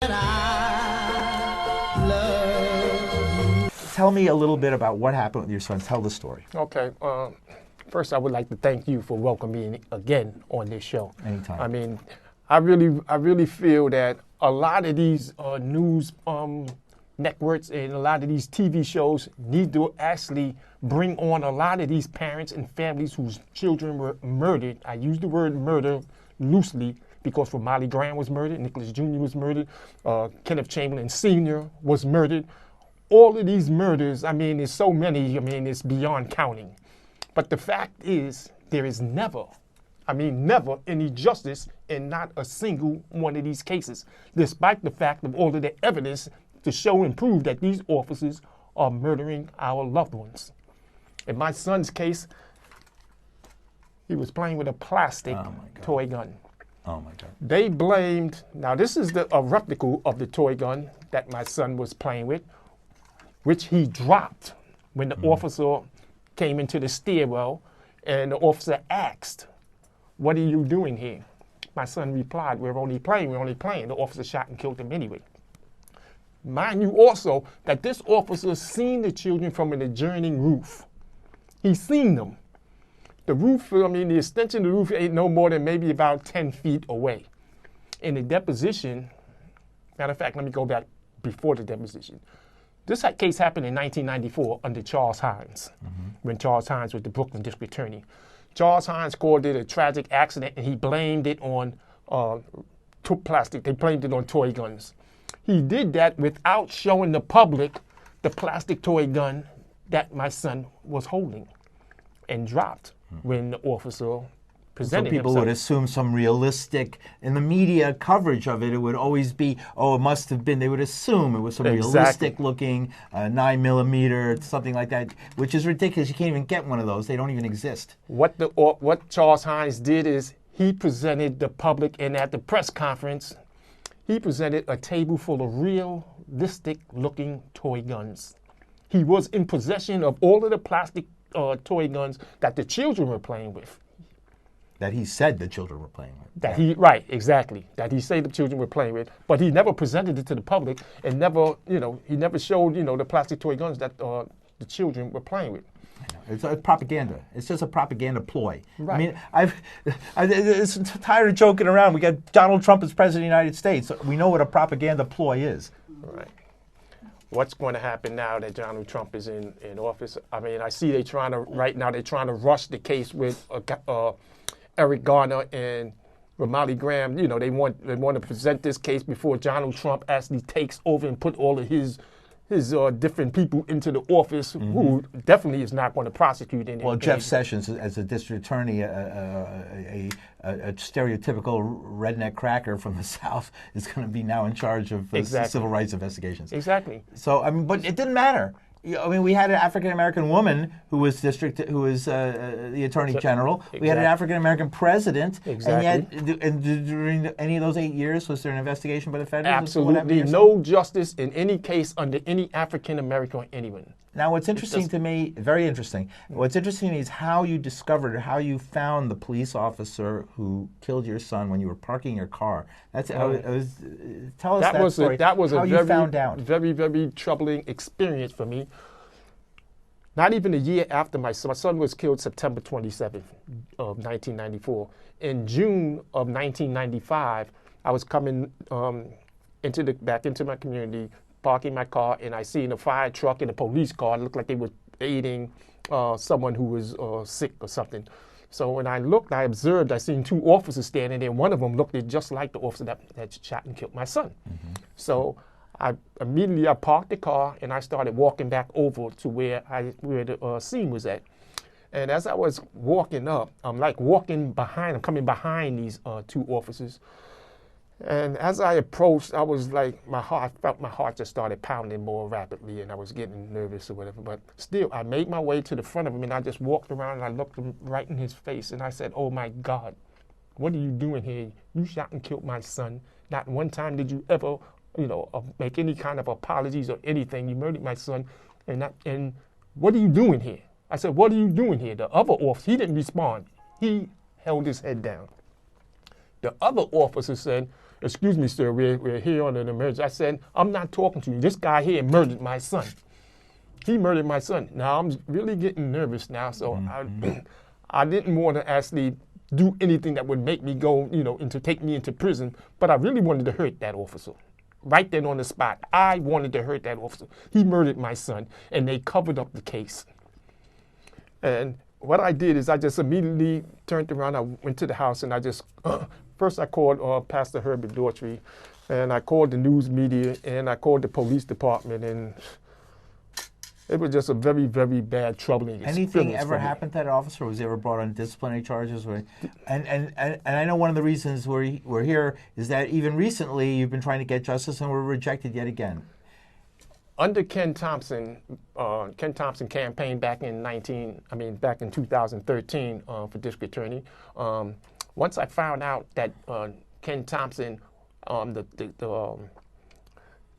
Tell me a little bit about what happened with your son. Tell the story. Okay. First, I would like to thank you for welcoming me again on this show. Anytime. I mean, I really feel that a lot of these news networks and a lot of these TV shows need to actually bring on a lot of these parents and families whose children were murdered. I use the word murder loosely because Romali Graham was murdered, Nicholas Jr. was murdered, Kenneth Chamberlain Sr. was murdered. All of these murders, I mean, there's so many, I mean, it's beyond counting. But the fact is, there is never any justice in not a single one of these cases, despite the fact of all of the evidence to show and prove that these officers are murdering our loved ones. In my son's case, he was playing with a plastic toy gun. Oh my God. They blamed, now this is a replica of the toy gun that my son was playing with, which he dropped when the officer came into the stairwell, and the officer asked, "What are you doing here?" My son replied, we're only playing. The officer shot and killed him anyway. Mind you also that this officer seen the children from an adjoining roof. He's seen them. The roof, I mean, the extension of the roof ain't no more than maybe about 10 feet away. In the deposition, matter of fact, let me go back before the deposition. This case happened in 1994 under Charles Hines, when Charles Hines was the Brooklyn District Attorney. Charles Hines called it a tragic accident, and he blamed it on plastic. They blamed it on toy guns. He did that without showing the public the plastic toy gun that my son was holding and dropped when the officer presented himself. So people would assume some realistic, in the media coverage of it, it would always be, oh, it must have been, they would assume it was some realistic looking 9mm, something like that, which is ridiculous. You can't even get one of those. They don't even exist. What Charles Hines did is he presented the public, and at the press conference, he presented a table full of realistic looking toy guns. He was in possession of all of the plastic toy guns that the children were playing with. That he said the children were playing with. Right, exactly. That he said the children were playing with, but he never presented it to the public, and never, he never showed, the plastic toy guns that the children were playing with. It's propaganda. It's just a propaganda ploy. Right. I mean, it's tired of joking around. We got Donald Trump as president of the United States. We know what a propaganda ploy is. Right. What's going to happen now that Donald Trump is in office? I mean, I see they're trying to rush the case with Eric Garner and Romali Graham. They want to present this case before Donald Trump actually takes over and put all of his different people into the office, who definitely is not going to prosecute anything. Well, Jeff Sessions, as a district attorney, a stereotypical redneck cracker from the South, is going to be now in charge of civil rights investigations. Exactly. So, I mean, but it didn't matter. I mean, we had an African-American woman who was the Attorney General. Exactly. We had an African-American president. Exactly. And yet, during any of those 8 years, was there an investigation by the federal? Absolutely no justice in any case under any African-American or anyone. Now, what's interesting to me, very interesting, what's interesting to me is how you discovered, how you found the police officer who killed your son when you were parking your car. Tell us that story. That was how you found out. Very, very troubling experience for me. Not even a year after my son was killed, September 27th of 1994. In June of 1995, I was coming back into my community, parking my car, and I seen a fire truck and a police car. It looked like they were aiding someone who was sick or something. So when I looked, I observed, I seen two officers standing there. One of them looked just like the officer that shot and killed my son. So I immediately parked the car and I started walking back over to where the scene was at. And as I was walking up, I'm coming behind these two officers. And as I approached, I was like, I felt my heart just started pounding more rapidly, and I was getting nervous or whatever. But still, I made my way to the front of him, and I just walked around, and I looked him right in his face, and I said, "Oh my God, what are you doing here? You shot and killed my son. Not one time did you ever, make any kind of apologies or anything. You murdered my son, and what are you doing here?" I said, "What are you doing here?" The other officer, he didn't respond. He held his head down. The other officer said, excuse me, sir, we're here on an emergency. I said, I'm not talking to you. This guy here murdered my son. He murdered my son. Now I'm really getting nervous now, so I didn't want to actually do anything that would make me go, take me into prison, but I really wanted to hurt that officer. Right then on the spot, I wanted to hurt that officer. He murdered my son, and they covered up the case. And what I did is I just immediately turned around. I went to the house, and I just, first I called Pastor Herbert Daughtry, and I called the news media, and I called the police department, and it was just a very, very bad, troubling experience. Anything ever happened to that officer? Was he ever brought on disciplinary charges? And I know one of the reasons we're here is that even recently you've been trying to get justice and were rejected yet again. Under Ken Thompson campaigned back in 2013 for district attorney. Once I found out that Ken Thompson,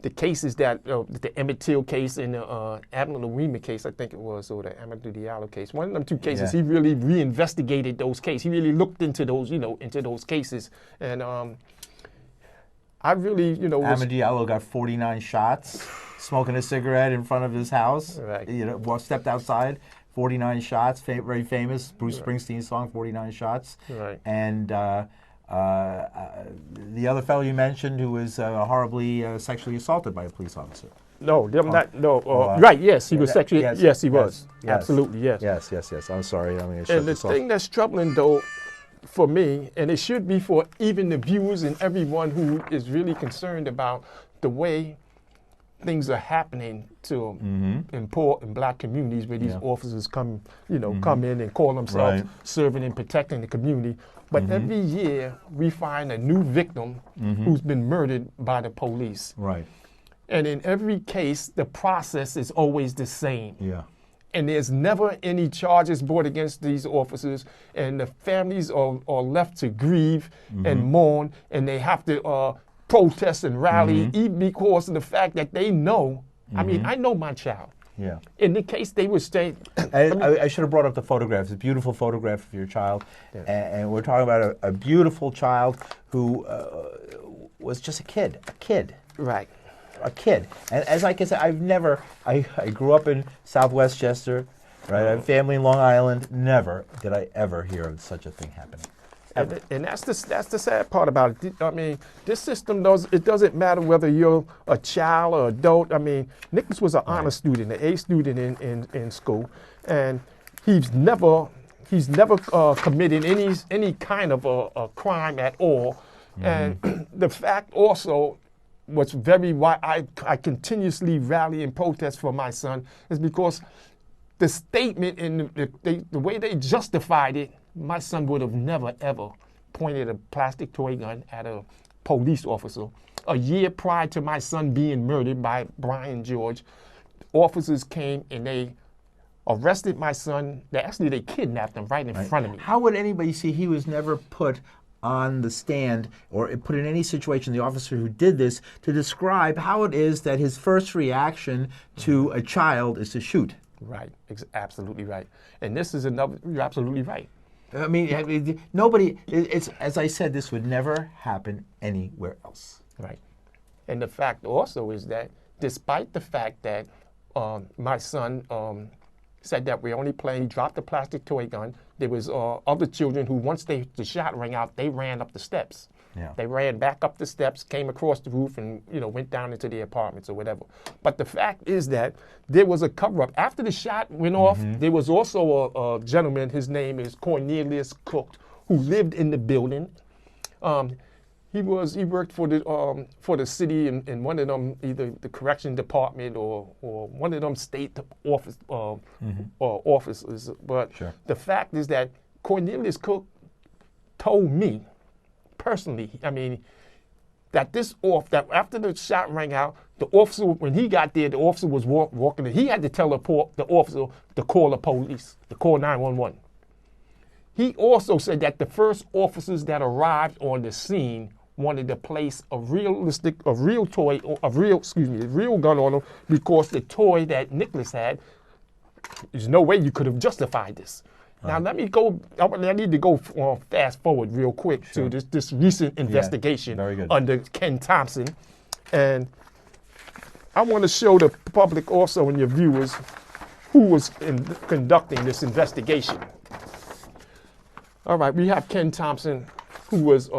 the cases that the Emmett Till case and the Admiral Louima case, I think it was, or the Amadou Diallo case. One of them two cases, He really reinvestigated those cases. He really looked into those, into those cases. And I really, Amadou Diallo got 49 shots, smoking a cigarette in front of his house. Right. Stepped outside, 49 shots. Very famous Bruce Springsteen song, 49 shots. Right. And the other fellow you mentioned who was horribly sexually assaulted by a police officer. No, right, yes, he was sexually, yes, he was. Yes. Absolutely, yes. Yes. I'm sorry. And the thing that's troubling, though, for me, and it should be for even the viewers and everyone who is really concerned about the way things are happening to in poor and black communities where these officers come in and call themselves serving and protecting the community. But every year we find a new victim who's been murdered by the police. Right. And in every case, the process is always the same. Yeah. And there's never any charges brought against these officers, and the families are left to grieve and mourn, and they have to protest and rally even because of the fact that they know, I mean, I know my child. Yeah. In the case they would stay. I should have brought up the photograph. It's a beautiful photograph of your child. Yeah. And we're talking about a beautiful child who was just a kid. Right. A kid. And as I can say, I grew up in South Westchester, right? I have family in Long Island. Never did I ever hear of such a thing happening. And that's the sad part about it. I mean, this system doesn't matter whether you're a child or adult. I mean, Nicholas was an honor student, an A student in school, and he's never committed any kind of a crime at all. And the fact also, what's why I continuously rally and protest for my son is because the statement and the way they justified it, my son would have never, ever pointed a plastic toy gun at a police officer. A year prior to my son being murdered by Brian George, officers came and they arrested my son. They kidnapped him right in front of me. How would anybody see he was never put on the stand or put in any situation, the officer who did this, to describe how it is that his first reaction to a child is to shoot? Right, absolutely right. And this is you're absolutely right. I mean, nobody, as I said, this would never happen anywhere else. Right. And the fact also is that despite the fact that my son said that we only playing, he dropped the plastic toy gun, there was other children who, once the shot rang out, they ran up the steps. Yeah. They ran back up the steps, came across the roof, and went down into the apartments or whatever. But the fact is that there was a cover-up. After the shot went off, there was also a gentleman, his name is Cornelius Cook, who lived in the building. He worked for the city in one of them, either the correction department or one of them state offices. But the fact is that Cornelius Cook told me personally, I mean, that after the shot rang out, the officer, when he got there, the officer was walking in. He had to tell the officer to call the police, to call 911. He also said that the first officers that arrived on the scene wanted to place a real gun on him because the toy that Nicholas had, there's no way you could have justified this. Now let me go. I need to go fast forward real quick to this recent investigation under Ken Thompson, and I want to show the public also and your viewers who was conducting this investigation. All right, we have Ken Thompson, who was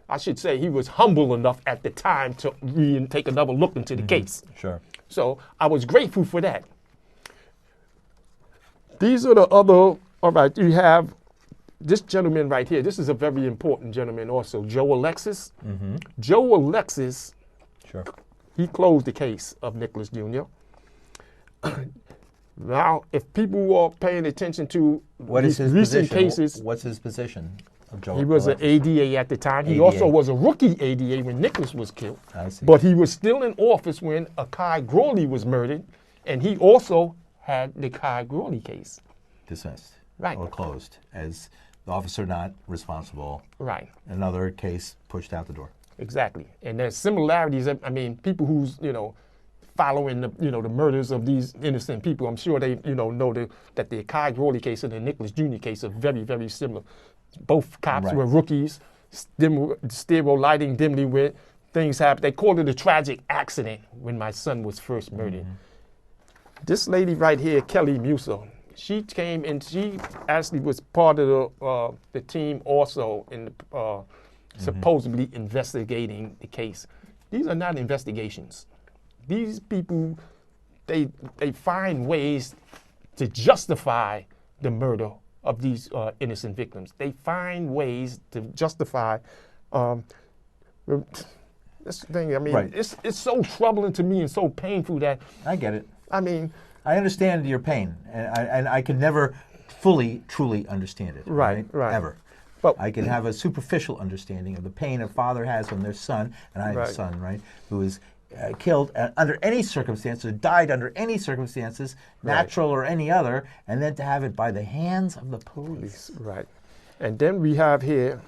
I should say he was humble enough at the time to take another look into the case. Sure. So I was grateful for that. These are the other, all right, you have this gentleman right here. This is a very important gentleman also, Joe Alexis. Joe Alexis, he closed the case of Nicholas Jr. Now, if people are paying attention to these recent cases. What's his position? He was an ADA at the time. He also was a rookie ADA when Nicholas was killed. I see. But he was still in office when Akai Grawley was murdered, and he also had the Akai Grawley case dismissed, right, or closed as the officer not responsible. Right. Another case pushed out the door. Exactly. And there's similarities. I mean, people who's following the the murders of these innocent people, I'm sure they know that the Akai Grawley case and the Nicholas Jr. case are very, very similar. Both cops were rookies. Stairwell lighting dimly lit. Things happened. They called it a tragic accident when my son was first murdered. This lady right here, Kelly Musa, she came and she actually was part of the team also in the, supposedly investigating the case. These are not investigations. These people, they find ways to justify the murder of these innocent victims. They find ways to justify this thing. I mean, it's so troubling to me and so painful that I get it. I mean, I understand your pain, and I can never fully, truly understand it. Right. Ever. But I can have a superficial understanding of the pain a father has when their son, and I have a son, right, who is killed under any circumstances, died under any circumstances, natural or any other, and then to have it by the hands of the police. Right. And then we have here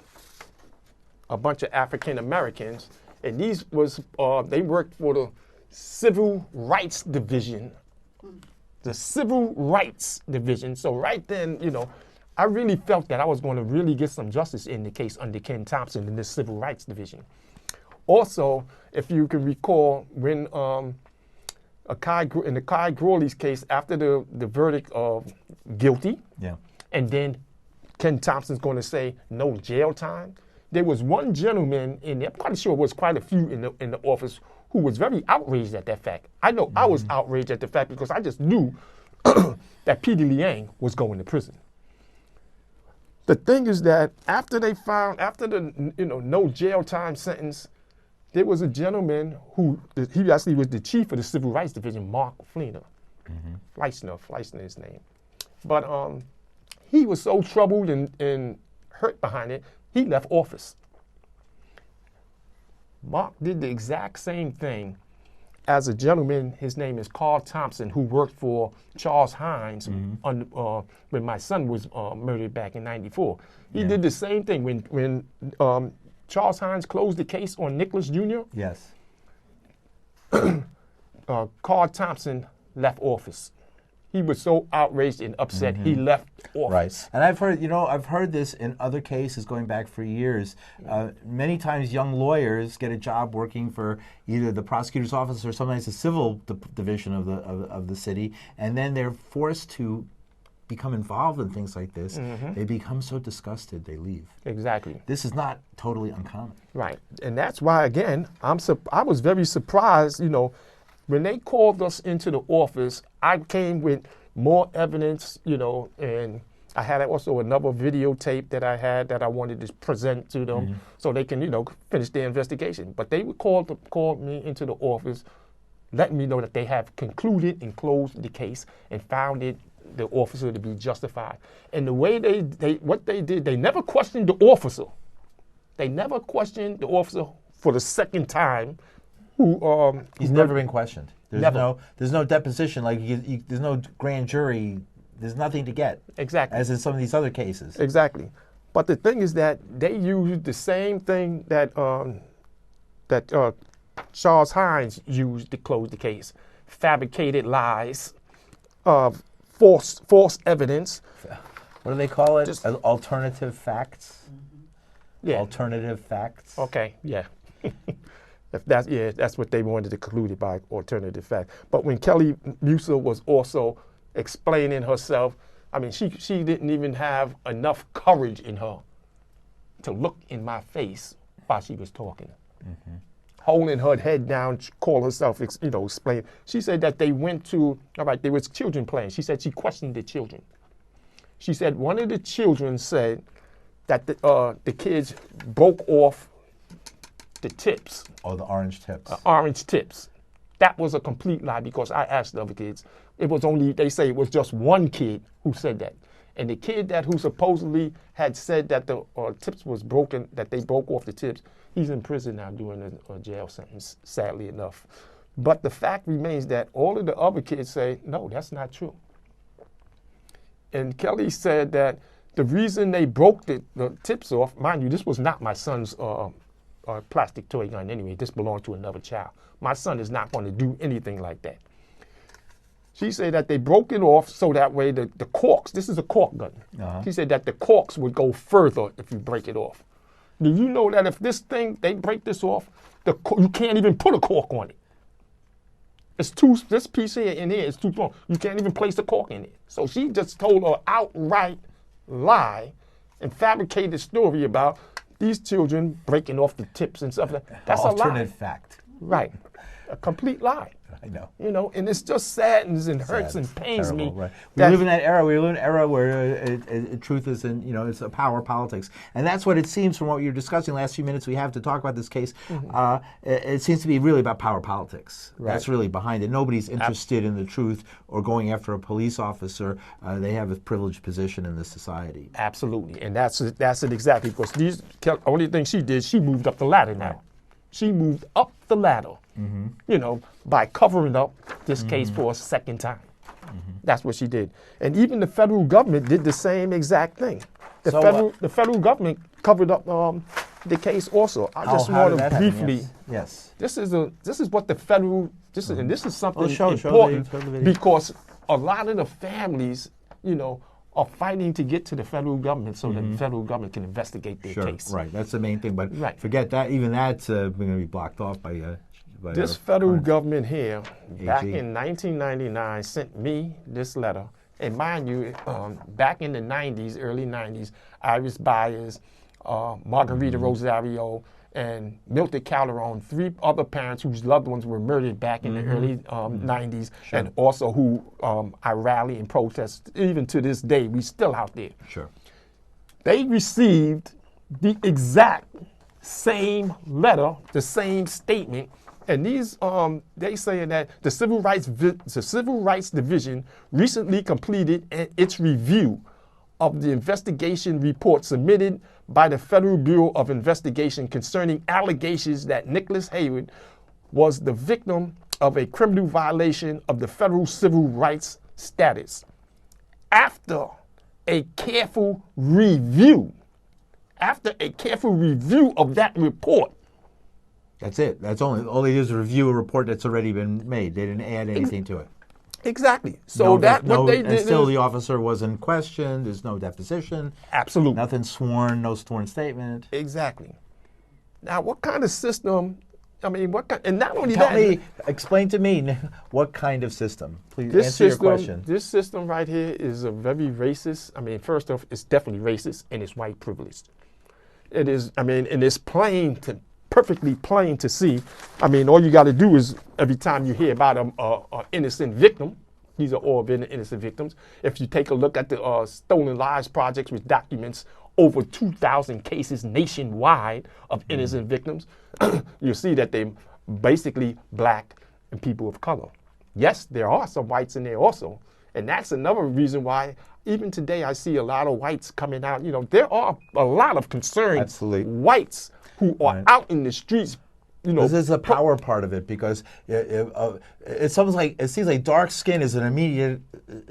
a bunch of African Americans, and these was they worked for the Civil Rights Division. The Civil Rights Division. So right then, I really felt that I was going to really get some justice in the case under Ken Thompson in this Civil Rights Division. Also, if you can recall, when in the Akai Grawley's case, after the verdict of guilty, and then Ken Thompson's going to say no jail time, there was one gentleman in there, I'm quite sure it was quite a few in the office, who was very outraged at that fact. I know I was outraged at the fact because I just knew that Peter Liang was going to prison. The thing is that after the no jail time sentence, there was a gentleman who, he actually was the chief of the Civil Rights Division, Mark Fleisner. Fleisner is his name. But he was so troubled and hurt behind it, he left office. Mark did the exact same thing as a gentleman, his name is Carl Thompson, who worked for Charles Hines when my son was murdered back in '94. He did the same thing when Charles Hines closed the case on Nicholas Jr. Yes. Carl Thompson left office. He was so outraged and upset, he left office. Right. And I've heard this in other cases going back for years. Many times young lawyers get a job working for either the prosecutor's office or sometimes the civil division of the city, and then they're forced to become involved in things like this. They become so disgusted, they leave. Exactly. This is not totally uncommon. Right. And that's why, again, I was very surprised, when they called us into the office, I came with more evidence, and I had also another videotape that I had that I wanted to present to them so they can, finish their investigation. But they would call me into the office, letting me know that they have concluded and closed the case and found the officer to be justified. And the way what they did, they never questioned the officer. They never questioned the officer for the second time. He's never been questioned. There's no deposition. Like there's no grand jury. There's nothing to get. Exactly. As in some of these other cases. Exactly. But the thing is that they used the same thing that Charles Hines used to close the case: fabricated lies, false evidence. What do they call it? Alternative facts? Yeah. Alternative facts? Okay, yeah. That's what they wanted to conclude it by, alternative fact. But when Kelly Musa was also explaining herself, I mean, she didn't even have enough courage in her to look in my face while she was talking. Mm-hmm. Holding her head down, call herself, explain. She said that they went to, there was children playing. She said she questioned the children. She said one of the children said that the kids broke off the tips. Oh, the orange tips. Orange tips. That was a complete lie because I asked the other kids. They say it was just one kid who said that. And the kid who supposedly had said that the tips was broken, that they broke off the tips, he's in prison now doing a jail sentence, sadly enough. But the fact remains that all of the other kids say, no, that's not true. And Kelly said that the reason they broke the tips off, mind you, this was not my son's plastic toy gun anyway. This belonged to another child. My son is not going to do anything like that. She said that they broke it off so that way the corks, this is a cork gun. Uh-huh. She said that the corks would go further if you break it off. Do you know that if they break this off, you can't even put a cork on it? This piece here in here is too small. You can't even place a cork in it. So she just told an outright lie and fabricated a story about these children breaking off the tips and stuff like that. That's a lie. Alternate fact. Right. A complete lie. I know. And it's just saddens and hurts and pains terrible, me. Right. We live in that era. We live in an era where truth is it's a power politics. And that's what it seems from what you're discussing last few minutes we have to talk about this case. Mm-hmm. It seems to be really about power politics. Right. That's really behind it. Nobody's interested in the truth or going after a police officer. They have a privileged position in this society. Absolutely. And that's it exactly. Because the only thing she did, she moved up the ladder now. Right. She moved up the ladder, by covering up this case for a second time. Mm-hmm. That's what she did. And even the federal government did the same exact thing. The federal government covered up the case also. I just want to briefly. Yes. This is what the federal. And this is something important because a lot of the families, are fighting to get to the federal government so that the federal government can investigate their case. Right, that's the main thing. But forget that. Even that's going to be blocked off by this federal government here, back in 1999, sent me this letter. And mind you, back in the 90s, early 90s, Iris Byers, Margarita Rosario, and Milton Calderon, 3 other parents whose loved ones were murdered back in the early 90s, and also who I rally and protest. Even to this day, we still out there. Sure. They received the exact same letter, the same statement, and these they saying that the Civil Rights Division recently completed its review of the investigation report submitted by the Federal Bureau of Investigation concerning allegations that Nicholas Heyward was the victim of a criminal violation of the federal civil rights status. After a careful review of that report. That's it. That's all they do is review a report that's already been made. They didn't add anything to it. Exactly. So what they did. And still the officer wasn't questioned. There's no deposition. Absolutely. Nothing sworn. No sworn statement. Exactly. Now, what kind of system? I mean, what kind? And not only explain to me what kind of system. Please answer your question. This system right here is a very racist. I mean, first off, it's definitely racist and it's white privileged. It is. I mean, and it's perfectly plain to see. I mean, all you got to do is every time you hear about an innocent victim, these are all been innocent victims. If you take a look at the Stolen Lives Project, which documents over 2,000 cases nationwide of innocent victims, you'll see that they're basically black and people of color. Yes, there are some whites in there also. And that's another reason why even today I see a lot of whites coming out. There are a lot of concerned whites who are out in the streets. This is a power part of it because it seems like dark skin is an immediate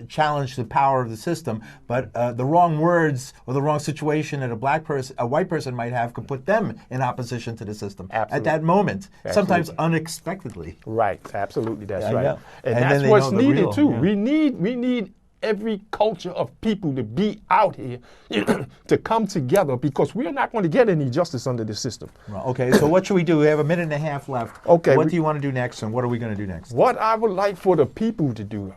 challenge to the power of the system, but the wrong words or the wrong situation that a white person might have could put them in opposition to the system at that moment, sometimes unexpectedly. Right, absolutely, that's right. And that's what's needed too. Yeah. We need every culture of people to be out here, to come together, because we are not going to get any justice under this system. Well, okay, so what should we do? We have a minute and a half left. Okay. What do you want to do next, and what are we going to do next? What I would like for the people to do,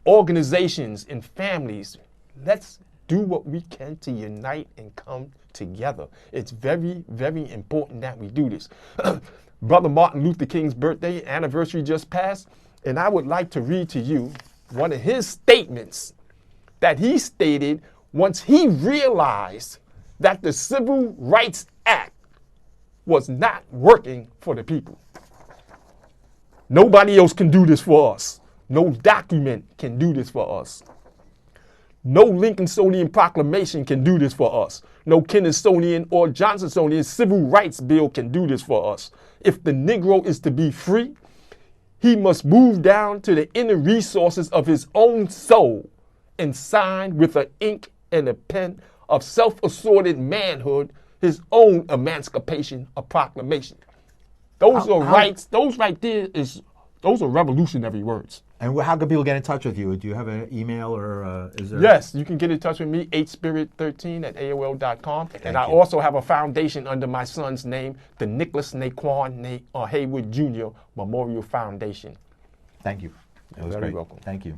organizations and families, let's do what we can to unite and come together. It's very, very important that we do this. Brother Martin Luther King's birthday anniversary just passed, and I would like to read to you one of his statements that he stated once he realized that the Civil Rights Act was not working for the people. Nobody else can do this for us. No document can do this for us. No Lincolnsonian proclamation can do this for us. No Kennedysonian or Johnsonian civil rights bill can do this for us. If the Negro is to be free, he must move down to the inner resources of his own soul and sign with an ink and a pen of self-assorted manhood his own emancipation or proclamation. Those are rights. Those right there those are revolutionary words. And how can people get in touch with you? Do you have an email or is there? Yes, you can get in touch with me, 8spirit13@aol.com. And I also have a foundation under my son's name, the Nicholas Naquan Heyward Jr. Memorial Foundation. Thank you. That was You're very great. welcome. Thank you.